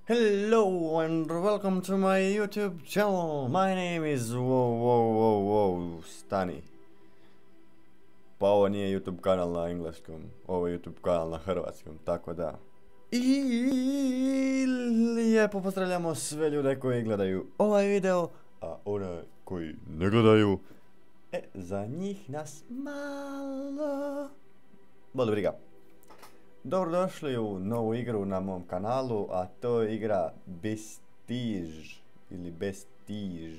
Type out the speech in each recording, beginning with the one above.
Hello and welcome to my YouTube channel. My name is Stani. Pa ovo nije YouTube kanal na engleskom, ovo je YouTube kanal na hrvatskom, tako da. I lijepo pozdravljamo sve ljude koji gledaju ovaj video, a one koji ne gledaju, za njih nas malo boli briga. Dobrodošli u novu igru na mom kanalu, a to je igra Bestige ili Bestige,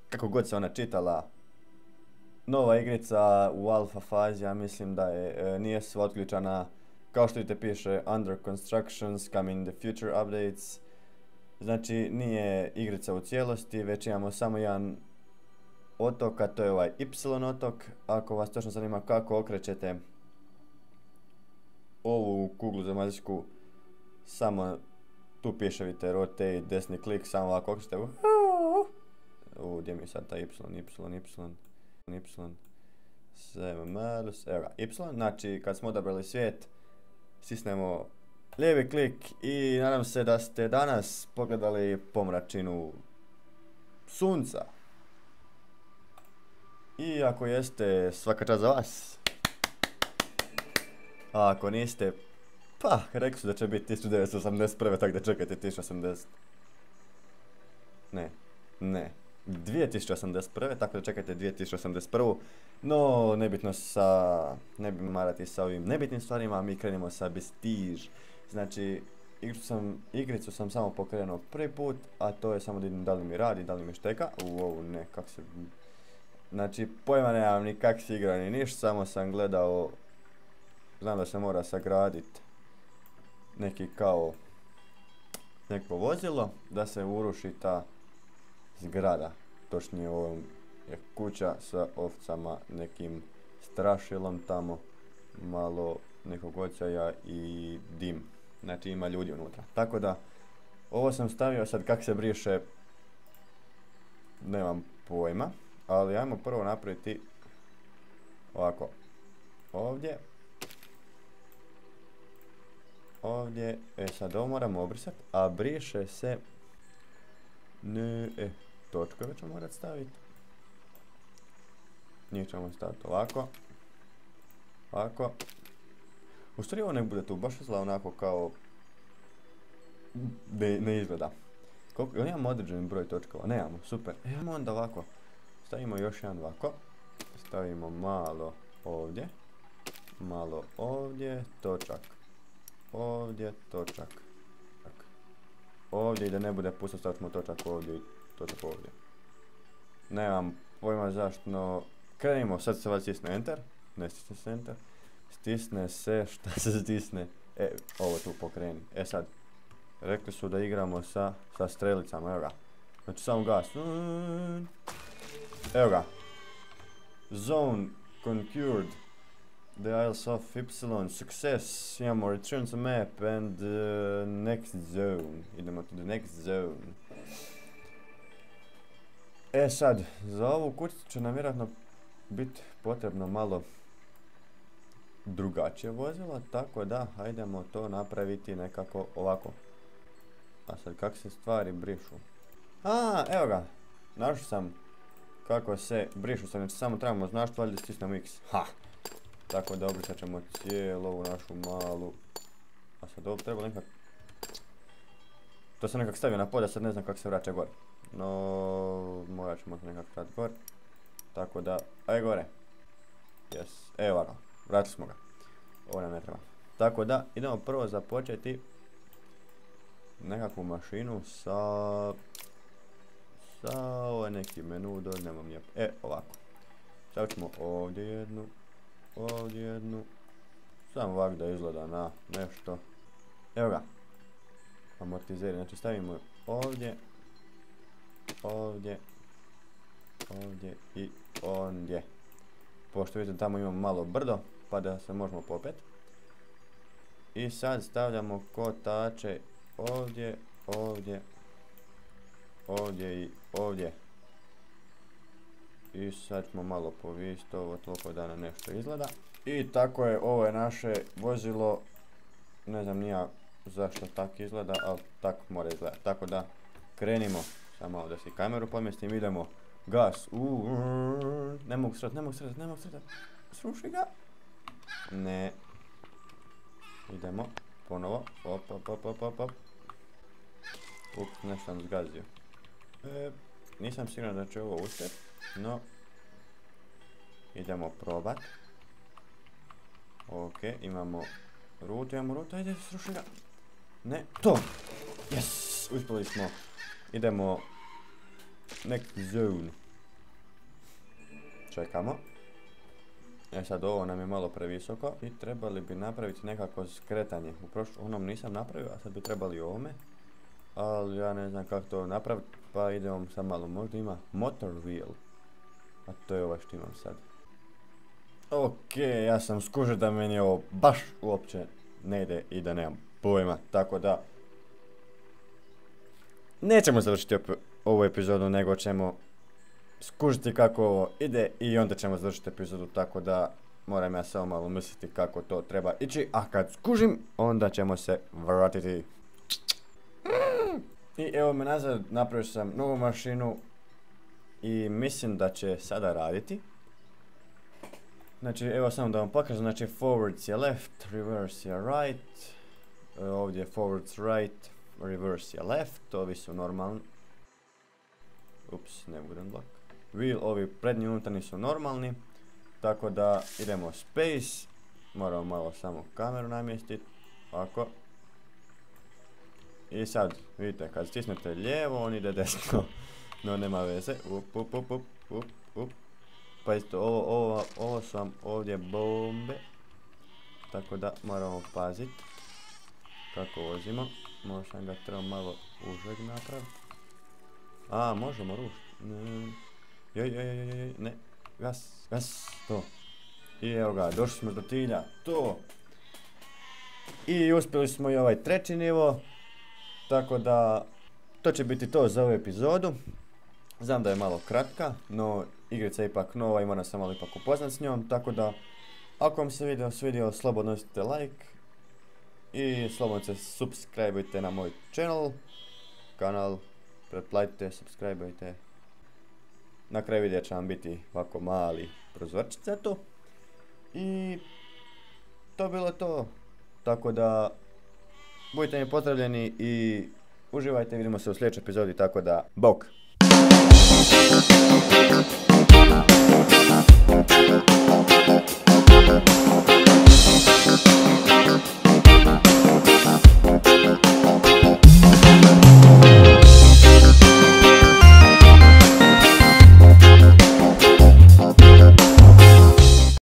kako god se ona čitala. Nova igrica u alfa fazi, ja mislim da je, nije sva otključana, kao što vidite piše under constructions, coming the future updates. Znači nije igrica u cijelosti, već imamo samo jedan otok, a to je ovaj Y otok. Ako vas točno zanima kako okrećete ovu kuglu zemaljsku, samo tu piše, vidite, rotate, desni klik, samo ovako okrećete. Gdje mi je sad ta Y, evo ga, Y, znači kad smo odabrali svijet, stisnemo lijevi klik i nadam se da ste danas pogledali pomračinu sunca. I ako jeste, svaka čast za vas. A ako niste, pa rekli su da će biti 1981. tako da čekajte 1080. Ne. 2081. tako da čekajte 2081. No, nebitno ne bi marati sa ovim nebitnim stvarima, mi krenemo sa Bestige. Znači, igricu sam samo pokrenuo prvi put, a to je samo da vidim da li mi radi, da li mi šteka. Ne, kak se... Znači, pojma nemam ni kak se igra ni ništa, samo sam gledao. Znam da se mora sagraditi neko vozilo, da se uruši ta zgrada. Točnije ovo je kuća sa ovcama, nekim strašilom tamo, malo nekog očaja i dim. Znači ima ljudi unutra. Tako da, ovo sam stavio, sad kak se briše, nemam pojma, ali ajmo prvo napraviti ovako. Ovdje, sad ovo moramo obrisati, a briše se, točke već ćemo morati staviti. Njih ćemo staviti ovako. U stvari ovo nek bude tu, baš izgleda onako kao, ne izgleda. Koliko, imamo određen broj točkova, nemamo, super. Ajmo onda ovako, stavimo još jedan ovako, stavimo malo ovdje, točak. Ovdje i da ne bude pusto, stavit ćemo točak ovdje i točak ovdje. Nemam pojma zašto, no krenimo, sad se stisne enter, ne stisne se enter, stisne se, šta se stisne, ovo tu pokreni. Sad, rekli su da igramo sa strelicama, evo ga, znači samo gas, evo ga, zone conquered. The Isles of Y, success, imamo return to map and next zone, idemo to the next zone. Sad, za ovu kućicu će nam vjerojatno biti potrebno malo drugačije vozilo, tako da hajdemo to napraviti nekako ovako. A sad kako se stvari brišu? Evo ga, našao sam kako se brišu, znači samo trebamo znaš valjda stisnemo X. Tako da obrisat ćemo cijelu ovu našu malu. A sad ovo treba nekak... To sam nekak stavio na polja, sad ne znam kako se vraća gore. No, morat ćemo se nekak vrati gore. Tako da, aj gore. Evo ga, vratili smo ga. Ovo nam ne treba. Tako da, idemo prvo započeti nekakvu mašinu sa ovaj neki menu, nemam je. Ovako. Stavit ćemo ovdje jednu, samo ovak da izgleda na nešto. Evo ga, amortizeri, znači stavimo ovdje i ondje. Pošto vidite tamo imamo malo brdo, pa da se možemo popet. I sad stavljamo kotače ovdje i ovdje. I sad ćemo malo povisiti ovo toliko da nam nešto izgleda. I tako je, ovo je naše vozilo, ne znam nija zašto tak izgleda, ali tako mora izgledati. Tako da krenimo, samo da si kameru pomjestim, idemo. Gas, ne mogu sretati. Sruši ga. Ne. Idemo, ponovo. Op. Ups, nešto sam zgazio. Nisam siguran da će ovo uspjeti, no idemo probat. Ok, imamo rutu, ajde, sruši ga. Ne, to! Yes, uspjeli smo. Idemo next zone. Čekamo. Sad ovo nam je malo previsoko i trebali bi napraviti nekako skretanje. U onom nisam napravio, a sad bi trebali ovome. Ali ja ne znam kako to napraviti, pa idemo sad malo. Možda ima motor wheel. A to je ovo što imam sad. Ok, ja sam skužio da meni ovo baš uopće ne ide i da nemam pojma, tako da nećemo završiti ovu epizodu, nego ćemo skužiti kako ovo ide i onda ćemo završiti epizodu, tako da moram ja samo malo misliti kako to treba ići, a kad skužim, onda ćemo se vratiti. I evo me nazad, napravio sam novu mašinu i mislim da će sada raditi. Znači, evo samo da vam pokažem, znači forwards je left, reverse je right, ovdje je forwards right, reverse je left, ovi su normalni. Ups, ne wooden block. Wheel, ovi prednji i unutarnji su normalni, tako da idemo space, moramo malo samo kameru namjestiti, ovako. I sad, vidite, kad stisnete lijevo, on ide desno, no nema veze, up. Pa isto, ovo su vam ovdje bombe, tako da moramo paziti kako vozimo. Možda ga treba malo užeg napraviti. A, možemo rušiti. Ne, gas, to. I evo ga, došli smo do cilja, to. I uspjeli smo i ovaj treći nivo, tako da to će biti to za ovu epizodu. Znam da je malo kratka, no igrica je ipak nova i moram se malo ipak upoznat s njom, tako da ako vam se video svidio, slobodno ostavite like i slobodno se subscribeujte na moj kanal, pretplatite, subscribeujte. Na kraju videa će vam biti ovako mali prozorčić za to. I to je bilo to, tako da budite mi pozdravljeni i uživajte, vidimo se u sljedećoj epizodi, tako da bok!